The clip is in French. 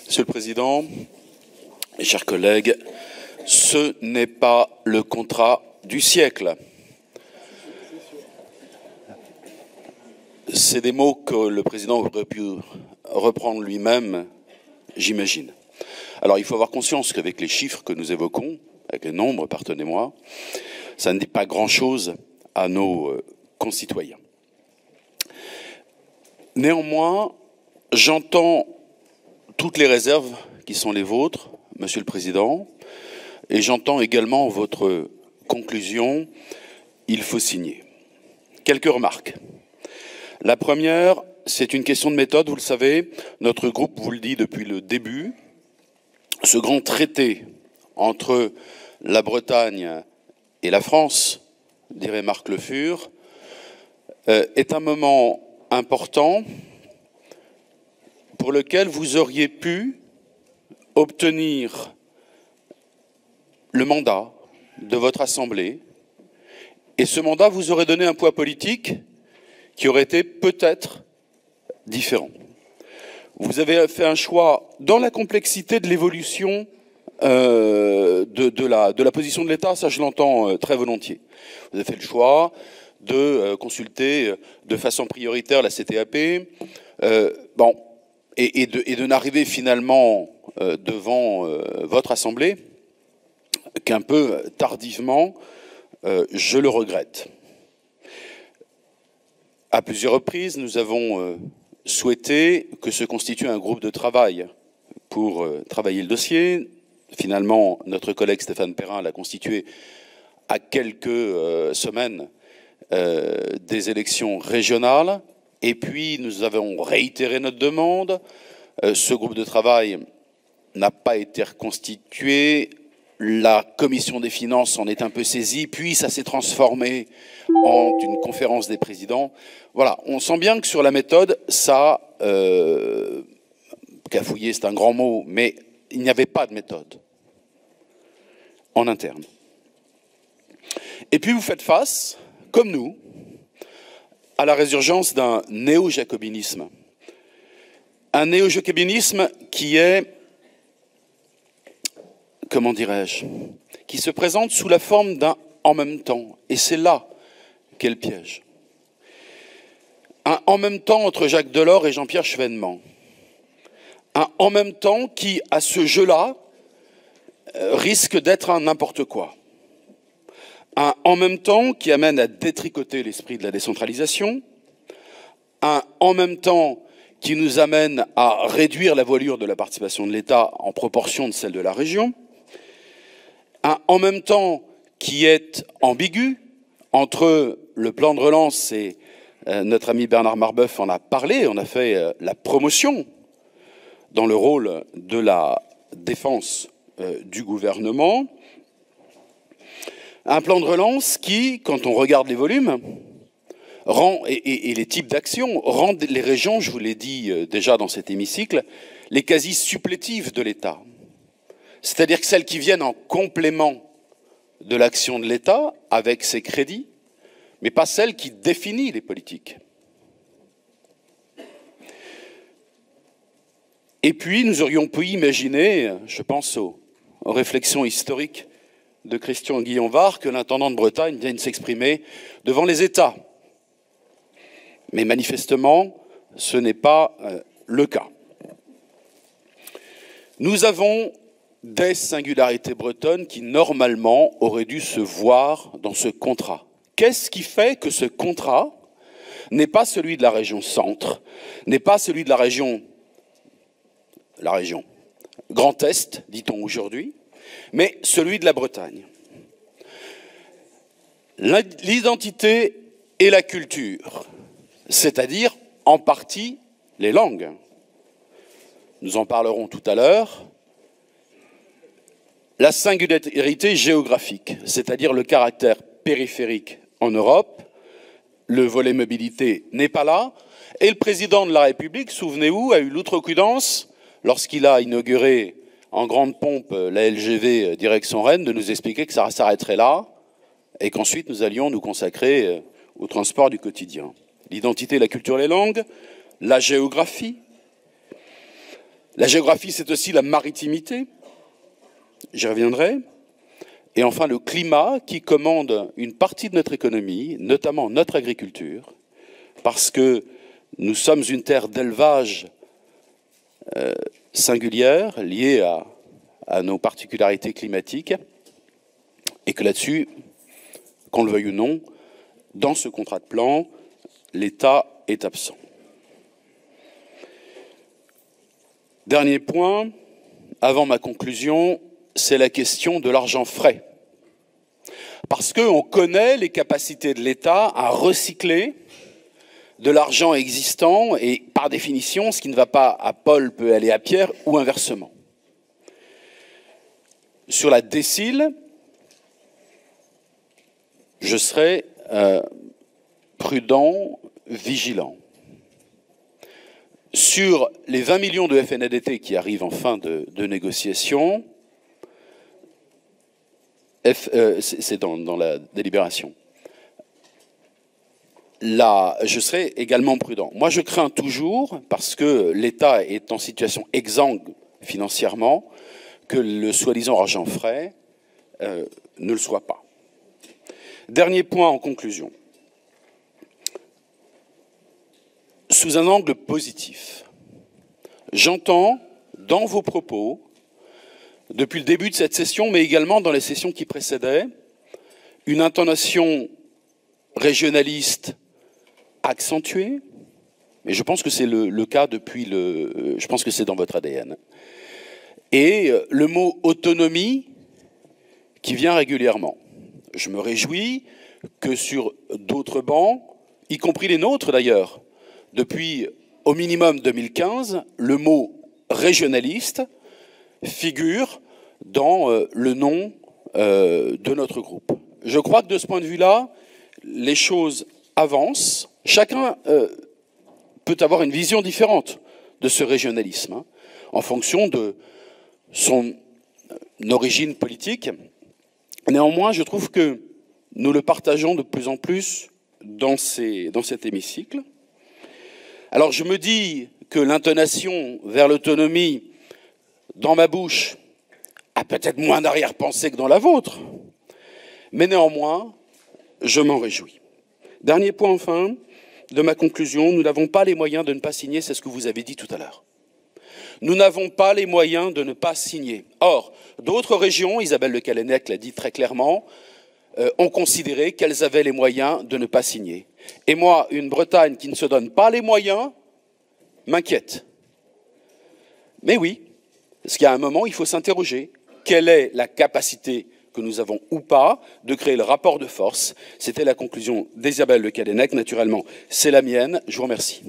Monsieur le Président, mes chers collègues, ce n'est pas le contrat du siècle. C'est des mots que le Président aurait pu reprendre lui-même, j'imagine. Alors il faut avoir conscience qu'avec les chiffres que nous évoquons, avec les nombres, pardonnez-moi, ça ne dit pas grand-chose à nos concitoyens. Néanmoins, j'entends toutes les réserves qui sont les vôtres, Monsieur le Président, et j'entends également votre conclusion, il faut signer. Quelques remarques. La première, c'est une question de méthode, vous le savez, notre groupe vous le dit depuis le début, ce grand traité entre la Bretagne et la France, dirait Marc Le Fur, est un moment important pour lequel vous auriez pu obtenir le mandat de votre Assemblée, et ce mandat vous aurait donné un poids politique qui aurait été peut-être différent. Vous avez fait un choix dans la complexité de l'évolution de la position de l'État, ça je l'entends très volontiers. Vous avez fait le choix de consulter de façon prioritaire la CTAP, et de n'arriver finalement devant votre Assemblée qu'un peu tardivement, je le regrette. À plusieurs reprises, nous avons souhaité que se constitue un groupe de travail pour travailler le dossier. Finalement, notre collègue Stéphane Perrin l'a constitué à quelques semaines des élections régionales. Et puis, nous avons réitéré notre demande. Ce groupe de travail n'a pas été reconstitué. La commission des finances en est un peu saisie. Puis, ça s'est transformé en une conférence des présidents. Voilà, on sent bien que sur la méthode, ça, cafouiller, c'est un grand mot, mais il n'y avait pas de méthode en interne. Et puis, vous faites face, comme nous, à la résurgence d'un néo-jacobinisme. Un néo-jacobinisme qui est, comment dirais-je, qui se présente sous la forme d'un en même temps. Et c'est là qu'est le piège. Un en même temps entre Jacques Delors et Jean-Pierre Chevènement. Un en même temps qui, à ce jeu-là, risque d'être un n'importe quoi. Un en même temps qui amène à détricoter l'esprit de la décentralisation, un en même temps qui nous amène à réduire la voilure de la participation de l'État en proportion de celle de la région, un en même temps qui est ambigu entre le plan de relance et notre ami Bernard Marbeuf en a parlé, on a fait la promotion dans le rôle de la défense du gouvernement. Un plan de relance qui, quand on regarde les volumes, rend, et les types d'actions, rend les régions, je vous l'ai dit déjà dans cet hémicycle, les quasi supplétives de l'État. C'est-à-dire que celles qui viennent en complément de l'action de l'État avec ses crédits, mais pas celles qui définissent les politiques. Et puis, nous aurions pu imaginer, je pense aux réflexions historiques de Christian Guyon-Var, que l'intendant de Bretagne vienne s'exprimer devant les États. Mais manifestement, ce n'est pas le cas. Nous avons des singularités bretonnes qui, normalement, auraient dû se voir dans ce contrat. Qu'est-ce qui fait que ce contrat n'est pas celui de la région centre, n'est pas celui de la région Grand Est, dit-on aujourd'hui, mais celui de la Bretagne? L'identité et la culture, c'est-à-dire en partie les langues. Nous en parlerons tout à l'heure. La singularité géographique, c'est-à-dire le caractère périphérique en Europe, le volet mobilité n'est pas là, et le président de la République, souvenez-vous, a eu l'outrecuidance, lorsqu'il a inauguré en grande pompe la LGV direction Rennes, de nous expliquer que ça s'arrêterait là, et qu'ensuite nous allions nous consacrer au transport du quotidien. L'identité, la culture, les langues, la géographie, La géographie, c'est aussi la maritimité. J'y reviendrai. Et enfin, le climat qui commande une partie de notre économie, notamment notre agriculture, parce que nous sommes une terre d'élevage singulière, liée à nos particularités climatiques, et que là-dessus, qu'on le veuille ou non, dans ce contrat de plan, l'État est absent. Dernier point, avant ma conclusion, c'est la question de l'argent frais. Parce qu'on connaît les capacités de l'État à recycler de l'argent existant et, par définition, ce qui ne va pas à Paul peut aller à Pierre ou inversement. Sur la décile, je serai prudent, vigilant. Sur les 20 millions de FNADT qui arrivent en fin de négociation, c'est dans la délibération. Là, je serai également prudent. Moi, je crains toujours, parce que l'État est en situation exsangue financièrement, que le soi-disant argent frais ne le soit pas. Dernier point en conclusion. Sous un angle positif, j'entends dans vos propos, depuis le début de cette session, mais également dans les sessions qui précédaient, une intonation régionaliste accentuée, et je pense que c'est le cas depuis je pense que c'est dans votre ADN. Et le mot autonomie qui vient régulièrement. Je me réjouis que sur d'autres bancs, y compris les nôtres d'ailleurs, depuis au minimum 2015, le mot régionaliste figure dans le nom de notre groupe. Je crois que de ce point de vue-là, les choses avancent. Chacun peut avoir une vision différente de ce régionalisme, en fonction de son origine politique. Néanmoins, je trouve que nous le partageons de plus en plus dans cet hémicycle. Alors je me dis que l'intonation vers l'autonomie dans ma bouche a peut-être moins d'arrière-pensée que dans la vôtre, mais néanmoins, je m'en réjouis. Dernier point enfin de ma conclusion, nous n'avons pas les moyens de ne pas signer, c'est ce que vous avez dit tout à l'heure. Nous n'avons pas les moyens de ne pas signer. Or, d'autres régions, Isabelle Le Callennec l'a dit très clairement, ont considéré qu'elles avaient les moyens de ne pas signer. Et moi, une Bretagne qui ne se donne pas les moyens, m'inquiète. Mais oui, parce qu'à un moment, il faut s'interroger. Quelle est la capacité que nous avons ou pas de créer le rapport de force? C'était la conclusion d'Isabelle Le Callennec, naturellement. C'est la mienne. Je vous remercie.